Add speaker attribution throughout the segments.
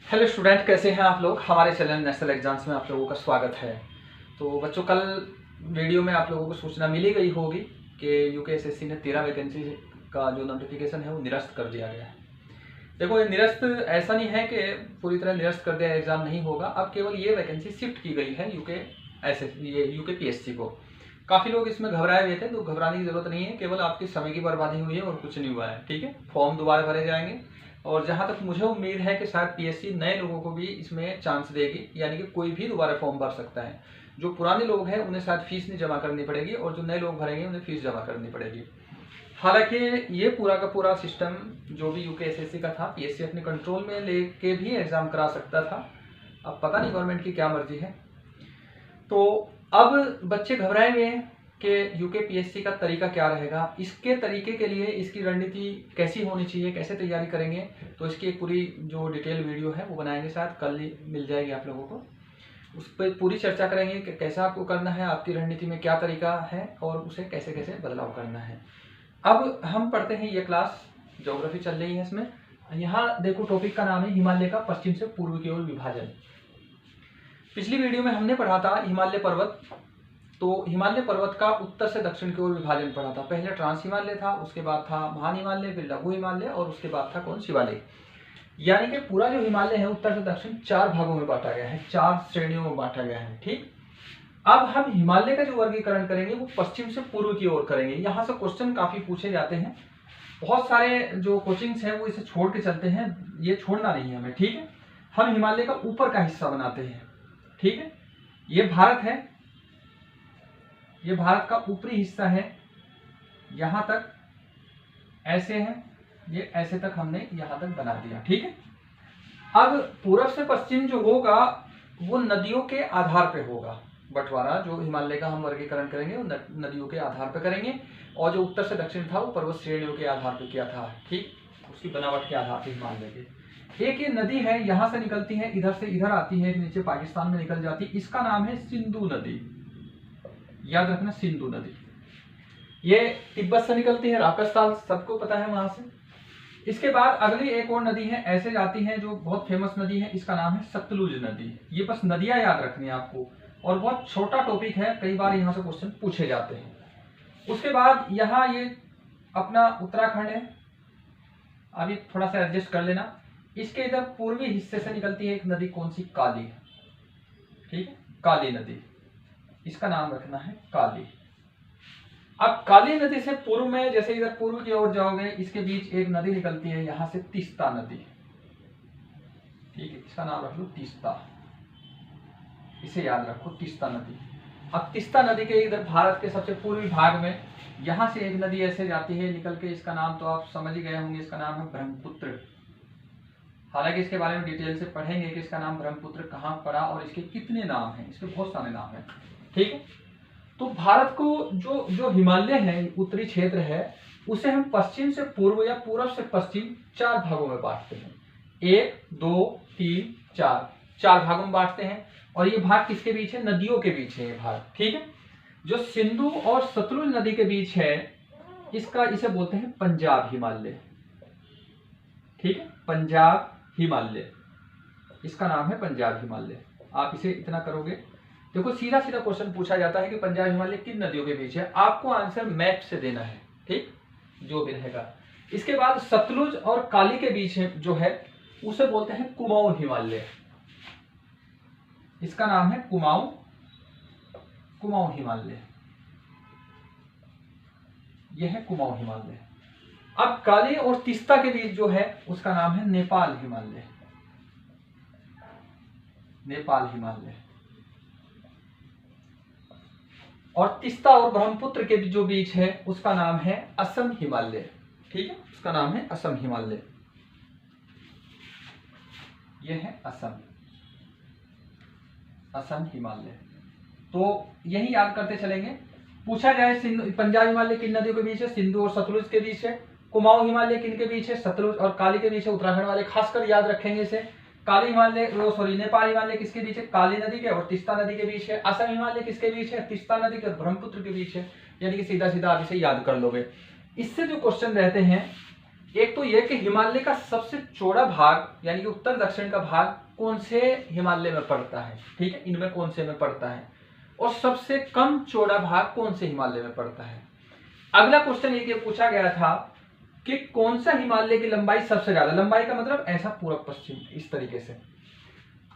Speaker 1: Hello student, कैसे हैं आप लोग। हमारे चैनल नेशनल एग्जाम्स में आप लोगों का स्वागत है। तो बच्चों, कल वीडियो में आप लोगों को सूचना मिली गई होगी कि यूकेएसएससी ने 13 वैकेंसी का जो नोटिफिकेशन है वो निरस्त कर दिया गया है। देखो, ये निरस्त ऐसा नहीं है कि पूरी तरह निरस्त कर दिया, एग्जाम नहीं होगा। अब केवल ये वैकेंसी शिफ्ट की गई है यूकेपीएससी को। काफ़ी लोग इसमें घबराए हुए थे, तो घबराने की जरूरत नहीं है, केवल आपके समय की बर्बादी हुई है और कुछ नहीं हुआ है। ठीक है, फॉर्म दोबारा भरे जाएंगे और जहां तक मुझे उम्मीद है कि शायद पीएससी नए लोगों को भी इसमें चांस देगी, यानी कि कोई भी दोबारा फॉर्म भर सकता है। जो पुराने लोग हैं उन्हें शायद फीस नहीं जमा करनी पड़ेगी और जो नए लोग भरेंगे उन्हें फीस जमा करनी पड़ेगी। हालांकि ये पूरा का पूरा सिस्टम जो भी यूकेएसएससी का था, पीएससी अपने कंट्रोल में लेके भी एग्जाम करा सकता था। अब पता नहीं गवर्नमेंट की क्या मर्जी है। तो अब बच्चे घबराए हुए हैं कि यूकेपीएससी का तरीका क्या रहेगा, इसके तरीके के लिए इसकी रणनीति कैसी होनी चाहिए, कैसे तैयारी करेंगे। तो इसकी एक पूरी जो डिटेल वीडियो है वो बनाएंगे, शायद कल ही मिल जाएगी आप लोगों को। उस पर पूरी चर्चा करेंगे कि कैसा आपको करना है, आपकी रणनीति में क्या तरीका है और उसे कैसे कैसे बदलाव करना है। अब हम पढ़ते हैं ये क्लास, ज्योग्राफी चल रही है इसमें। यहाँ देखो, टॉपिक का नाम है हिमालय का पश्चिम से पूर्व की ओर विभाजन। पिछली वीडियो में हमने पढ़ा था हिमालय पर्वत। तो हिमालय पर्वत का उत्तर से दक्षिण की ओर विभाजन पढ़ा था। पहले ट्रांस हिमालय था, उसके बाद था महान हिमालय, फिर लघु हिमालय और उसके बाद था कौन, शिवालय। यानी कि पूरा जो हिमालय है उत्तर से दक्षिण 4 भागों में बांटा गया है, 4 श्रेणियों में बांटा गया है। ठीक, अब हम हिमालय का जो वर्गीकरण करेंगे वो पश्चिम से पूर्व की ओर करेंगे। यहाँ से क्वेश्चन काफी पूछे जाते हैं। बहुत सारे जो कोचिंग्स हैं वो इसे छोड़ के चलते हैं, ये छोड़ना नहीं है हमें। ठीक है, हम हिमालय का ऊपर का हिस्सा बनाते हैं। ठीक है, ये भारत है, ये भारत का ऊपरी हिस्सा है, यहां तक ऐसे है, ये ऐसे तक हमने यहां तक बना दिया। ठीक है, अब पूर्व से पश्चिम जो होगा वो नदियों के आधार पे होगा। बंटवारा जो हिमालय का हम वर्गीकरण करेंगे वो नदियों के आधार पे करेंगे, और जो उत्तर से दक्षिण था वो पर्वत श्रेणियों के आधार पे किया था। ठीक, उसकी बनावट के आधार पे हिमालय के। एक ये नदी है, यहां से निकलती है, इधर से इधर आती है, नीचे पाकिस्तान में निकल जाती है। इसका नाम है सिंधु नदी। याद रखना, सिंधु नदी। ये तिब्बत से निकलती है, राजस्थान सबको पता है वहां से। इसके बाद अगली एक और नदी है, ऐसे जाती है, जो बहुत फेमस नदी है, इसका नाम है सतलुज नदी। ये बस नदियां याद रखनी है आपको, और बहुत छोटा टॉपिक है, कई बार यहाँ से क्वेश्चन पूछे जाते हैं। उसके बाद यहाँ ये अपना उत्तराखंड है, अभी थोड़ा सा एडजस्ट कर लेना। इसके इधर पूर्वी हिस्से से निकलती है एक नदी, कौन सी, काली। ठीक है, काली नदी, इसका नाम रखना है काली। अब काली नदी से पूर्व में, जैसे इधर पूर्व की ओर जाओगे, इसके बीच एक नदी निकलती है, यहां से तीस्ता नदी। ठीक है, इसका नाम रख लो तीस्ता, इसे याद रखो, तीस्ता नदी। अब तीस्ता नदी के इधर भारत के सबसे पूर्वी भाग में यहां से एक नदी ऐसे जाती है निकल के, इसका नाम तो आप समझ ही गए होंगे, इसका नाम है ब्रह्मपुत्र। हालांकि इसके बारे में डिटेल से पढ़ेंगे कि इसका नाम ब्रह्मपुत्र कहां पड़ा और इसके कितने नाम हैं, इसके बहुत सारे नाम हैं। ठीक है, तो भारत को जो हिमालय है, उत्तरी क्षेत्र है, उसे हम पश्चिम से पूर्व या पूर्व से पश्चिम 4 भागों में बांटते हैं। 1, 2, 3, 4 भागों में बांटते हैं। और ये भाग किसके बीच है, नदियों के बीच है ये भाग। ठीक है, जो सिंधु और सतलुज नदी के बीच है, इसे बोलते हैं पंजाब हिमालय। ठीक है, पंजाब हिमालय, इसका नाम है पंजाब हिमालय। आप इसे इतना करोगे, देखो सीधा सीधा क्वेश्चन पूछा जाता है कि पंजाब हिमालय किन नदियों के बीच है, आपको आंसर मैप से देना है। ठीक, जो भी रहेगा। इसके बाद सतलुज और काली के बीच है जो है, उसे बोलते हैं कुमाऊं हिमालय। इसका नाम है कुमाऊं हिमालय, यह है कुमाऊं हिमालय। अब काली और तीस्ता के बीच जो है उसका नाम है नेपाल हिमालय, नेपाल हिमालय। और तीस्ता और ब्रह्मपुत्र के जो बीच है उसका नाम है असम हिमालय। ठीक है, उसका नाम है असम हिमालय, यह है असम हिमालय। तो यही याद करते चलेंगे। पूछा जाए पंजाब हिमालय किन नदियों के बीच है, सिंधु और सतलुज के बीच है। कुमाऊं हिमालय किन के बीच है, सतलुज और काली के बीच है। उत्तराखंड वाले खासकर याद रखेंगे इसे। काली हिमालय, नेपाल हिमालय किसके बीच है, काली नदी के और तीस्ता नदी के बीच है। असम हिमालय किसके बीच है, तीस्ता नदी के और ब्रह्मपुत्र के बीच है। यानी कि सीधा सीधा आप इसे याद कर लोगे। इससे जो क्वेश्चन रहते हैं, एक तो यह कि हिमालय का सबसे चौड़ा भाग यानी कि उत्तर दक्षिण का भाग कौन से हिमालय में पड़ता है, ठीक है, इनमें कौन से में पड़ता है, और सबसे कम चौड़ा भाग कौन से हिमालय में पड़ता है। अगला क्वेश्चन ये पूछा गया था कि कौन सा हिमालय की लंबाई सबसे ज्यादा, लंबाई का मतलब ऐसा पूर्व पश्चिम इस तरीके से।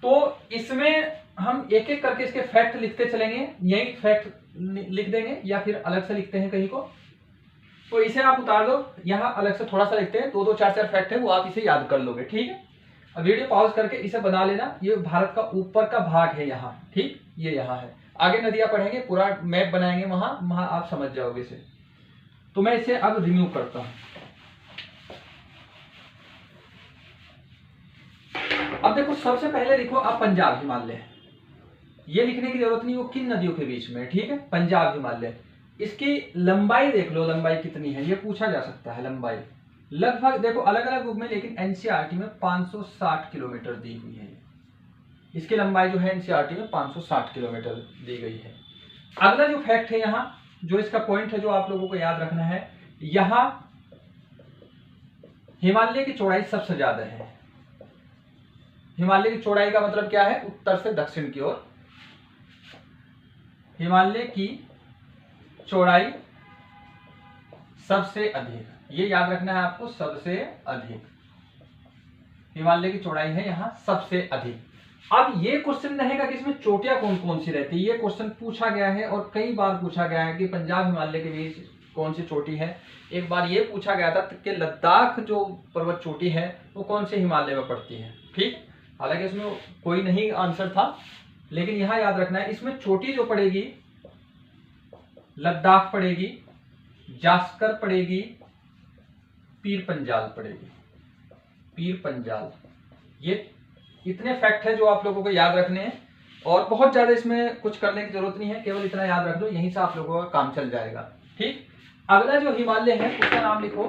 Speaker 1: तो इसमें हम एक एक करके इसके फैक्ट लिखते चलेंगे, यही फैक्ट लिख देंगे या फिर अलग से लिखते हैं कहीं को, तो इसे आप उतार दो, यहाँ अलग से थोड़ा सा लिखते हैं, दो दो चार चार फैक्ट है वो आप इसे याद कर लोगे, ठीक है। अब वीडियो पॉज करके इसे बना लेना, ये भारत का ऊपर का भाग है यहाँ, ठीक, ये यहाँ है। आगे नदियां पढ़ेंगे, पूरा मैप बनाएंगे, वहां आप समझ जाओगे इसे। तो मैं इसे अब रिमूव करता हूं। अब देखो सबसे पहले लिखो आप पंजाब हिमालय, ये लिखने की जरूरत नहीं, वो किन नदियों के बीच में, ठीक है, पंजाब हिमालय। इसकी लंबाई देख लो, लंबाई कितनी है, ये पूछा जा सकता है। लंबाई लगभग देखो अलग अलग बुक में, लेकिन एनसीईआरटी में 560 किलोमीटर दी हुई है। इसकी लंबाई जो है एनसीईआरटी में 560 किलोमीटर दी गई है। अगला जो फैक्ट है यहाँ, जो इसका पॉइंट है जो आप लोगों को याद रखना है, यहाँ हिमालय की चौड़ाई सबसे ज्यादा है। हिमालय की चौड़ाई का मतलब क्या है, उत्तर से दक्षिण की ओर हिमालय की चौड़ाई सबसे अधिक, ये याद रखना है आपको, सबसे अधिक हिमालय की चौड़ाई है यहाँ सबसे अधिक। अब ये क्वेश्चन रहेगा कि इसमें चोटियां कौन कौन सी रहती है, ये क्वेश्चन पूछा गया है और कई बार पूछा गया है कि पंजाब हिमालय के बीच कौन सी चोटी है। एक बार ये पूछा गया था कि लद्दाख जो पर्वत चोटी है वो कौन से हिमालय में पड़ती है, ठीक। हालांकि इसमें कोई नहीं आंसर था, लेकिन यहाँ याद रखना है, इसमें चोटी जो पड़ेगी लद्दाख पड़ेगी, जास्कर पड़ेगी, पीर पंजाल पड़ेगी, पीर पंजाल। ये इतने फैक्ट है जो आप लोगों को याद रखने हैं, और बहुत ज्यादा इसमें कुछ करने की जरूरत नहीं है, केवल इतना याद रख लो, यहीं से आप लोगों का काम चल जाएगा, ठीक। अगला जो हिमालय है उसका नाम लिखो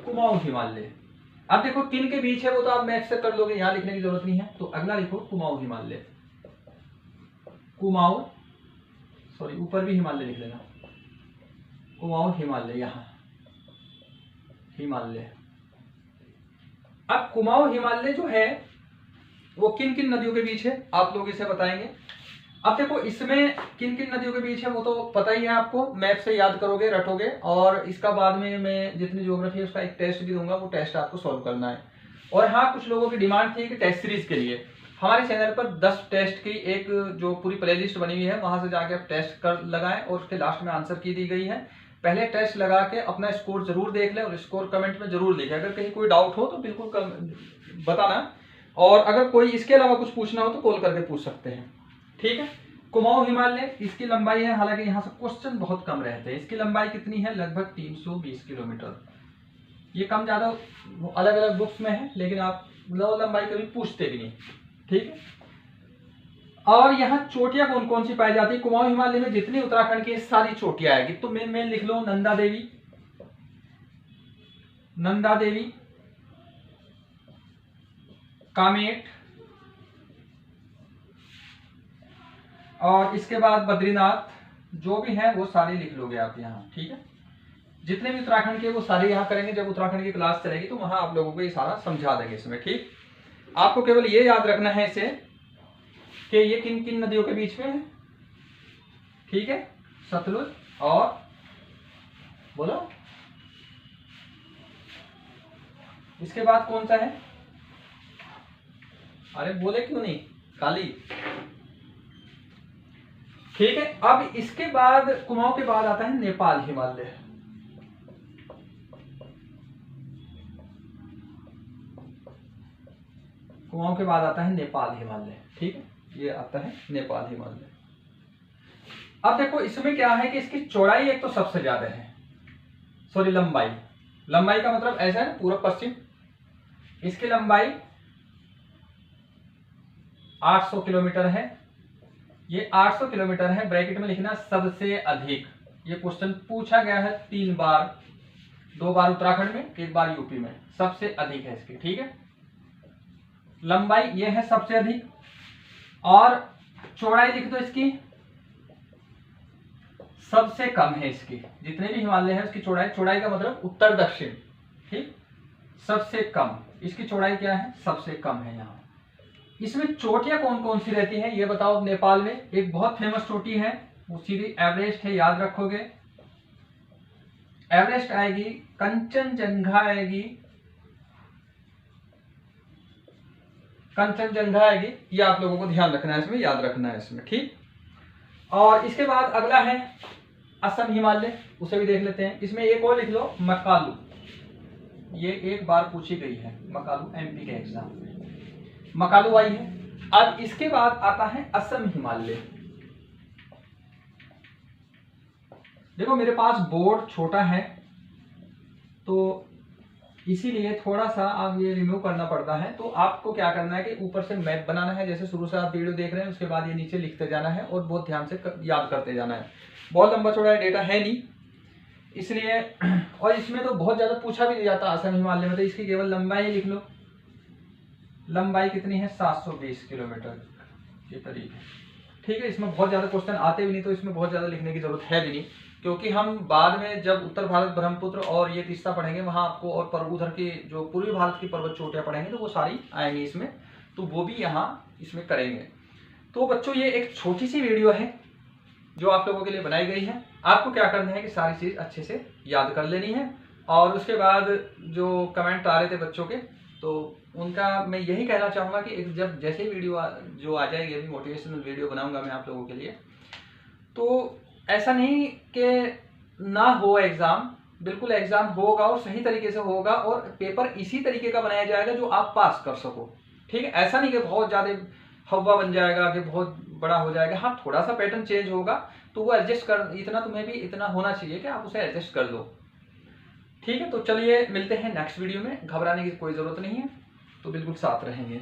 Speaker 1: कुमाऊं हिमालय। अब देखो किन के बीच है वो तो आप मैप से कर लोगे, यहां लिखने की जरूरत नहीं है। तो अगला लिखो कुमाऊं हिमालय, कुमाऊं, सॉरी ऊपर भी हिमालय लिख लेना, कुमाऊं हिमालय, यहां हिमालय। अब कुमाऊं हिमालय जो है वो किन किन नदियों के बीच है आप लोग इसे बताएंगे। अब देखो इसमें किन किन नदियों के बीच है वो तो पता ही है आपको, मैप से याद करोगे, रटोगे, और इसका बाद में मैं जितनी ज्योग्राफी है उसका एक टेस्ट भी दूंगा, वो टेस्ट आपको सॉल्व करना है। और हाँ, कुछ लोगों की डिमांड थी कि टेस्ट सीरीज के लिए हमारे चैनल पर 10 टेस्ट की एक जो पूरी प्लेलिस्ट बनी हुई है, वहां से जाके आप टेस्ट कर लगाएं और उसके लास्ट में आंसर की दी गई है। पहले टेस्ट लगा के अपना स्कोर जरूर देख लें और स्कोर कमेंट में जरूर लिखें। अगर कहीं कोई डाउट हो तो बिल्कुल बताना, और अगर कोई इसके अलावा कुछ पूछना हो तो कॉल करके पूछ सकते हैं, ठीक है। कुमाऊं हिमालय, इसकी लंबाई है, हालांकि यहाँ से क्वेश्चन बहुत कम रहते हैं, इसकी लंबाई कितनी है, लगभग 320 किलोमीटर। ये कम ज्यादा अलग अलग बुक्स में है, लेकिन आप लंबाई कभी पूछते भी नहीं, ठीक है। और यहाँ चोटियां कौन कौन सी पाई जाती है, कुमाऊं हिमालय में जितनी उत्तराखंड की सारी चोटियां आएगी। तो मेन लिख लो, नंदा देवी, नंदा देवी, कामेट, और इसके बाद बद्रीनाथ, जो भी है वो सारे लिख लोगे आप यहाँ, ठीक है। जितने भी उत्तराखंड के वो सारे यहाँ करेंगे, जब उत्तराखंड की क्लास चलेगी तो वहां आप लोगों को ये सारा समझा देंगे इसमें, ठीक। आपको केवल ये याद रखना है इसे कि ये किन किन नदियों के बीच में है, ठीक है, सतलुज और बोलो इसके बाद कौन सा है, अरे बोले क्यों नहीं, काली, ठीक है। अब इसके बाद कुमाऊं के बाद आता है नेपाल हिमालय। कुमाऊं के बाद आता है नेपाल हिमालय, ठीक है, ये आता है नेपाल हिमालय। अब देखो इसमें क्या है कि इसकी चौड़ाई एक तो सबसे ज्यादा है, सॉरी लंबाई, लंबाई का मतलब ऐसा है पूर्व पश्चिम, इसकी लंबाई 800 किलोमीटर है, ये 800 किलोमीटर है, ब्रैकेट में लिखना सबसे अधिक। ये क्वेश्चन पूछा गया है 3 बार, 2 बार उत्तराखंड में, 1 बार यूपी में, सबसे अधिक है इसकी, ठीक है। लंबाई ये है सबसे अधिक, और चौड़ाई लिख दो इसकी सबसे कम है, इसकी जितने भी हिमालय है उसकी चौड़ाई, चौड़ाई का मतलब उत्तर दक्षिण, ठीक, सबसे कम, इसकी चौड़ाई क्या है, सबसे कम है यहाँ। इसमें चोटियां कौन कौन सी रहती हैं ये बताओ। नेपाल में एक बहुत फेमस चोटी है, वो सीधी एवरेस्ट है, याद रखोगे। एवरेस्ट आएगी, कंचनजंगा आएगी, कंचनजंगा आएगी, ये आप लोगों को ध्यान रखना है इसमें, याद रखना है इसमें, ठीक। और इसके बाद अगला है असम हिमालय, उसे भी देख लेते हैं। इसमें एक और लिख लो, मकालू, ये एक बार पूछी गई है, मकालू एमपी के एग्जाम में मकालू आई है। अब इसके बाद आता है असम हिमालय। देखो मेरे पास बोर्ड छोटा है तो इसीलिए थोड़ा सा आप ये रिमूव करना पड़ता है। तो आपको क्या करना है कि ऊपर से मैप बनाना है, जैसे शुरू से आप वीडियो देख रहे हैं, उसके बाद ये नीचे लिखते जाना है और बहुत ध्यान से याद करते जाना है। बहुत लंबा चौड़ा डेटा है नहीं इसलिए, और इसमें तो बहुत ज्यादा पूछा भी नहीं जाता असम हिमालय में, तो इसकी केवल लंबाई लिख लो। लंबाई कितनी है, 720 किलोमीटर के करीब है, ठीक है। इसमें बहुत ज्यादा क्वेश्चन आते भी नहीं, तो इसमें बहुत ज्यादा लिखने की जरूरत है भी नहीं, क्योंकि हम बाद में जब उत्तर भारत ब्रह्मपुत्र और ये तीस्ता पढ़ेंगे वहां आपको, और उधर की जो पूर्वी भारत की पर्वत चोटियां पढ़ेंगे तो वो सारी आएंगी इसमें, तो वो भी यहाँ इसमें करेंगे। तो बच्चों ये एक छोटी सी वीडियो है जो आप लोगों के लिए बनाई गई है। आपको क्या करना है कि सारी चीज अच्छे से याद कर लेनी है, और उसके बाद जो कमेंट आ रहे थे बच्चों के, तो उनका मैं यही कहना चाहूंगा कि जब जैसे ही वीडियो जो आ जाएगी, अभी मोटिवेशनल वीडियो बनाऊंगा मैं आप लोगों के लिए, तो ऐसा नहीं कि ना हो एग्जाम, बिल्कुल एग्जाम होगा और सही तरीके से होगा, और पेपर इसी तरीके का बनाया जाएगा जो आप पास कर सको, ठीक है। ऐसा नहीं कि बहुत ज्यादा हवा बन जाएगा, कि बहुत बड़ा हो जाएगा। हाँ, थोड़ा सा पैटर्न चेंज होगा तो वो एडजस्ट कर, इतना तुम्हें भी इतना होना चाहिए कि आप उसे एडजस्ट कर दो, ठीक है। तो चलिए मिलते हैं नेक्स्ट वीडियो में, घबराने की कोई जरूरत नहीं है, तो बिल्कुल साथ रहेंगे।